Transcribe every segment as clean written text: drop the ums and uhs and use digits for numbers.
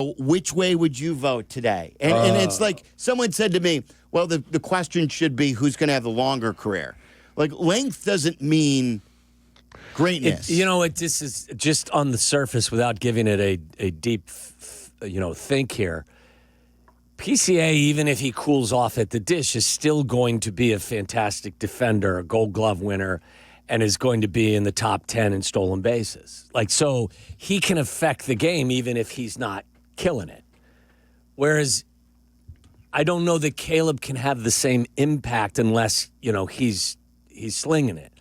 Which way would you vote today? And it's like someone said to me, well, the question should be who's going to have the longer career. Like, length doesn't mean greatness. This is just on the surface without giving it a deep, think here. PCA, even if he cools off at the dish, is still going to be a fantastic defender, a Gold Glove winner, and is going to be in the top 10 in stolen bases. So he can affect the game even if he's not killing it. Whereas I don't know that Caleb can have the same impact unless, he's slinging it.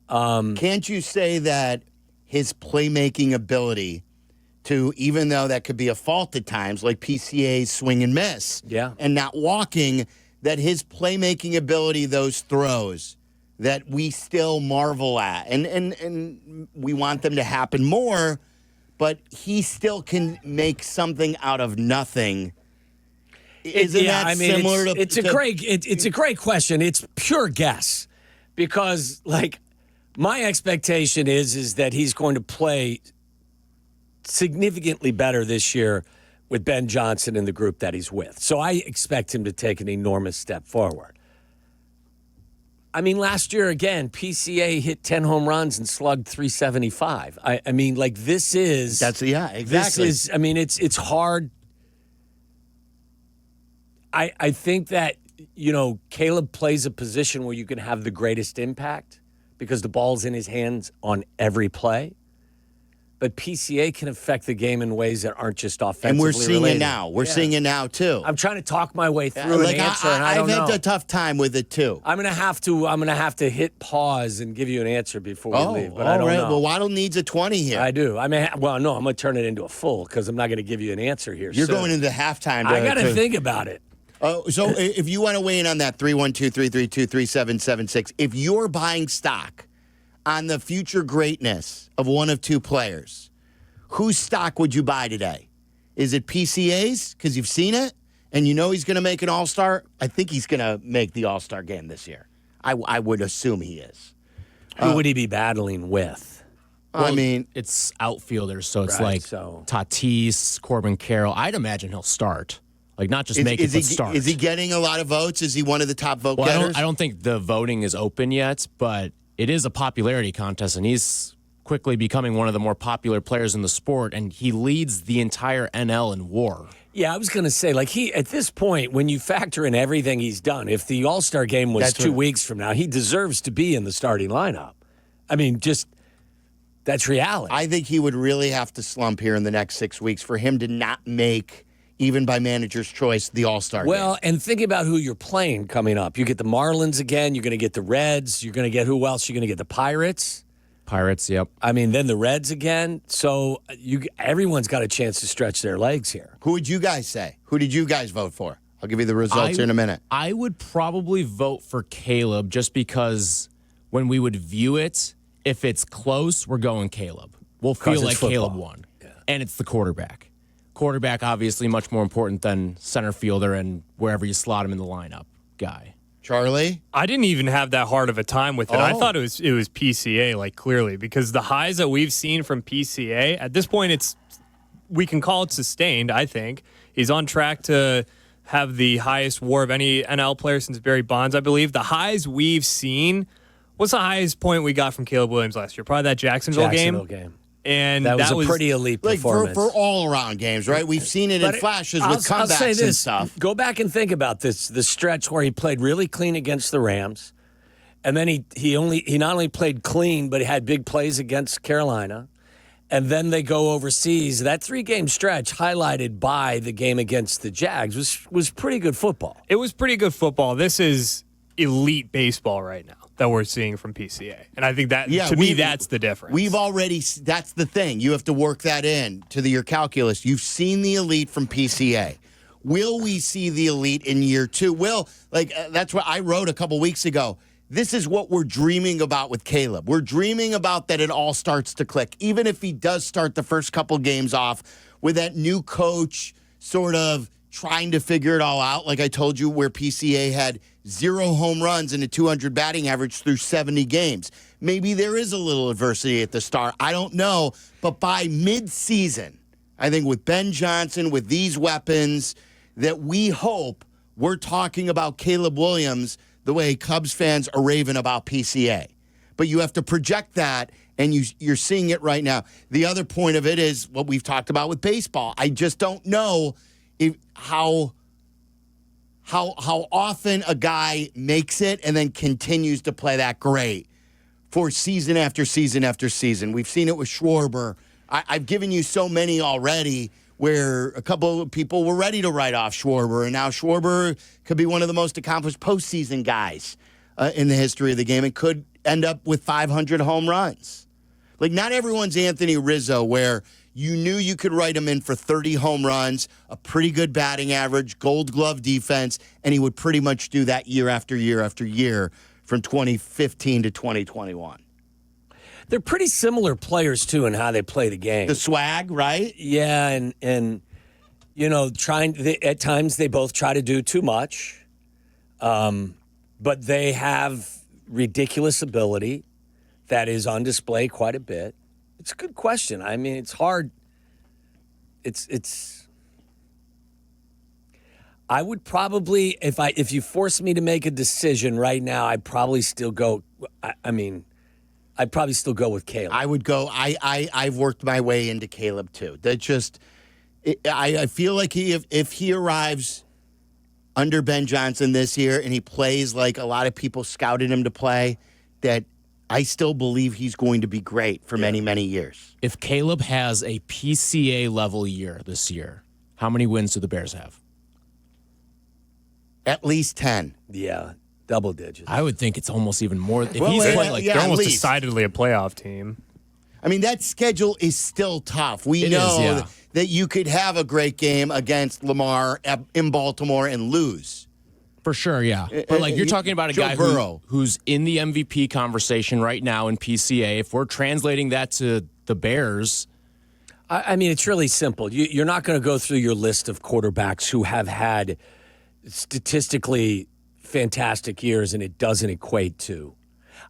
Can't you say that his playmaking ability to, even though that could be a fault at times, like PCA's swing and miss, and not walking, that his playmaking ability, those throws, that we still marvel at, and we want them to happen more, but he still can make something out of nothing. Isn't that similar to? It's a great question. It's pure guess because, my expectation is that he's going to play significantly better this year with Ben Johnson and the group that he's with. So I expect him to take an enormous step forward. Last year, again, PCA hit 10 home runs and slugged 375. This is... exactly. This is, it's hard. I think that, Caleb plays a position where you can have the greatest impact because the ball's in his hands on every play. But PCA can affect the game in ways that aren't just offensively and we're seeing related. it now. We're seeing it now, too. I'm trying to talk my way through an answer, and I don't know. I've had a tough time with it, too. I'm gonna have to hit pause and give you an answer before we leave, but I don't know. Well, Waddle needs a 20 here. I do. I'm going to turn it into a full because I'm not going to give you an answer here. You're going into halftime. I got to think about it. So if you want to weigh in on that, 312-332-3776, if you're buying stock on the future greatness of one of two players, whose stock would you buy today? Is it PCA's because you've seen it and you know he's going to make an All-Star? I think he's going to make the All-Star game this year. I would assume he is. Who would he be battling with? It's outfielders, so it's Tatis, Corbin Carroll. I'd imagine he'll start. Not just make it, but start. Is he getting a lot of votes? Is he one of the top vote getters? I don't think the voting is open yet, but it is a popularity contest, and he's quickly becoming one of the more popular players in the sport, and he leads the entire NL in WAR. Yeah, I was going to say, he at this point, when you factor in everything he's done, if the All-Star game was 2 weeks from now, he deserves to be in the starting lineup. That's reality. I think he would really have to slump here in the next 6 weeks for him to not make, even by manager's choice, the All-Star game. Well, and think about who you're playing coming up. You get the Marlins again. You're going to get the Reds. You're going to get who else? You're going to get the Pirates. Pirates, yep. Then the Reds again. So everyone's got a chance to stretch their legs here. Who would you guys say? Who did you guys vote for? I'll give you the results here in a minute. I would probably vote for Caleb just because when we would view it, if it's close, we're going Caleb. We'll feel like Caleb won. Yeah. And it's the quarterback. Quarterback, obviously, much more important than center fielder and wherever you slot him in the lineup guy. Charlie? I didn't even have that hard of a time with it. I thought it was PCA, clearly, because the highs that we've seen from PCA, at this point, we can call it sustained, I think. He's on track to have the highest WAR of any NL player since Barry Bonds, I believe. The highs we've seen, what's the highest point we got from Caleb Williams last year? Probably that Jacksonville game. And that was a pretty elite performance. For all-around games, right? We've seen it in flashes with comebacks and stuff. Go back and think about the stretch where he played really clean against the Rams, and then he not only played clean, but he had big plays against Carolina, and then they go overseas. That 3-game stretch, highlighted by the game against the Jags, was pretty good football. It was pretty good football. This is elite baseball right now that we're seeing from PCA. And I think that, to me, that's the difference. That's the thing. You have to work that in to your calculus. You've seen the elite from PCA. Will we see the elite in year 2? That's what I wrote a couple weeks ago. This is what we're dreaming about with Caleb. We're dreaming about that it all starts to click, even if he does start the first couple games off with that new coach sort of trying to figure it all out. Like I told you, where PCA had 0 home runs and a 200 batting average through 70 games. Maybe there is a little adversity at the start. I don't know. But by mid-season, I think with Ben Johnson, with these weapons, that we hope we're talking about Caleb Williams the way Cubs fans are raving about PCA. But you have to project that, and you're seeing it right now. The other point of it is what we've talked about with baseball. I just don't know how often a guy makes it and then continues to play that great for season after season after season. We've seen it with Schwarber. I've given you so many already where a couple of people were ready to write off Schwarber, and now Schwarber could be one of the most accomplished postseason guys in the history of the game and could end up with 500 home runs. Like, not everyone's Anthony Rizzo, where you knew you could write him in for 30 home runs, a pretty good batting average, Gold Glove defense, and he would pretty much do that year after year after year from 2015 to 2021. They're pretty similar players, too, in how they play the game. The swag, right? Yeah, and you know, at times they both try to do too much, but they have ridiculous ability that is on display quite a bit. It's a good question. I mean, it's hard. It's. I would probably, if you force me to make a decision right now, I'd probably still go. I'd probably still go with Caleb. I would go. I've worked my way into Caleb too. That just, I feel like if he arrives under Ben Johnson this year and he plays like a lot of people scouted him to play, that I still believe he's going to be great for many, many years. If Caleb has a PCA level year this year, how many wins do the Bears have? At least 10. Yeah, double digits. I would think it's almost even more. If Well, he's yeah, playing like yeah. They're almost at least. decidedly a playoff team. I mean, that schedule is still tough. We It know is, yeah. that you could have a great game against Lamar in Baltimore and lose. For sure, yeah. But like you're talking about a Joe guy Burrow. who's in the MVP conversation right now in PCA. If we're translating that to the Bears, I mean, it's really simple. You're not going to go through your list of quarterbacks who have had statistically fantastic years and it doesn't equate to.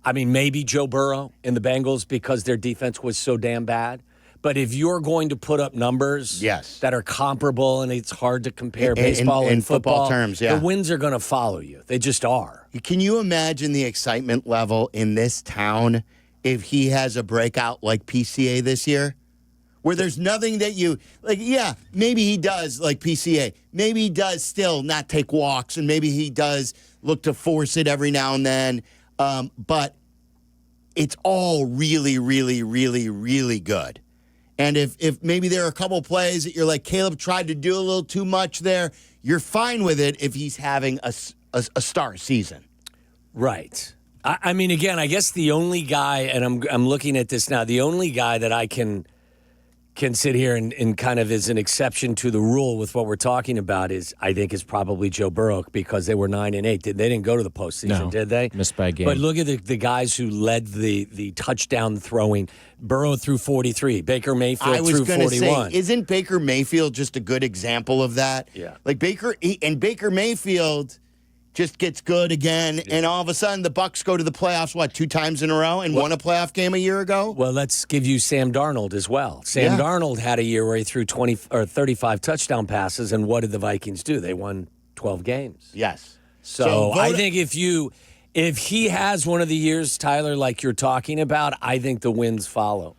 I mean, maybe Joe Burrow in the Bengals because their defense was so damn bad. But if you're going to put up numbers that are comparable, and it's hard to compare baseball in and football terms, yeah. the wins are going to follow you. They just are. Can you imagine the excitement level in this town if he has a breakout like PCA this year? Where there's nothing that you, like, yeah, maybe he does like PCA. Maybe he does still not take walks, and maybe he does look to force it every now and then. But it's all really, really, really, really good. And if maybe there are a couple plays that you're like, Caleb tried to do a little too much there, you're fine with it if he's having a star season. Right. I mean, again, I guess the only guy, and I'm looking at this now, the only guy that I can sit here and kind of is an exception to the rule with what we're talking about I think is probably Joe Burrow, because they were 9-8. They didn't go to the postseason, did they? Missed by a game. But look at the guys who led the touchdown throwing. Burrow threw 43. Baker Mayfield threw 41. I was going to say, isn't Baker Mayfield just a good example of that? Yeah. Like Baker Mayfield just gets good again, and all of a sudden the Bucs go to the playoffs, 2 times in a row, and won a playoff game a year ago? Well, let's give you Sam Darnold as well. Sam Darnold had a year where he threw 20 or 35 touchdown passes, and what did the Vikings do? They won 12 games. Yes. So I think if he has one of the years, Tyler, like you're talking about, I think the wins follow.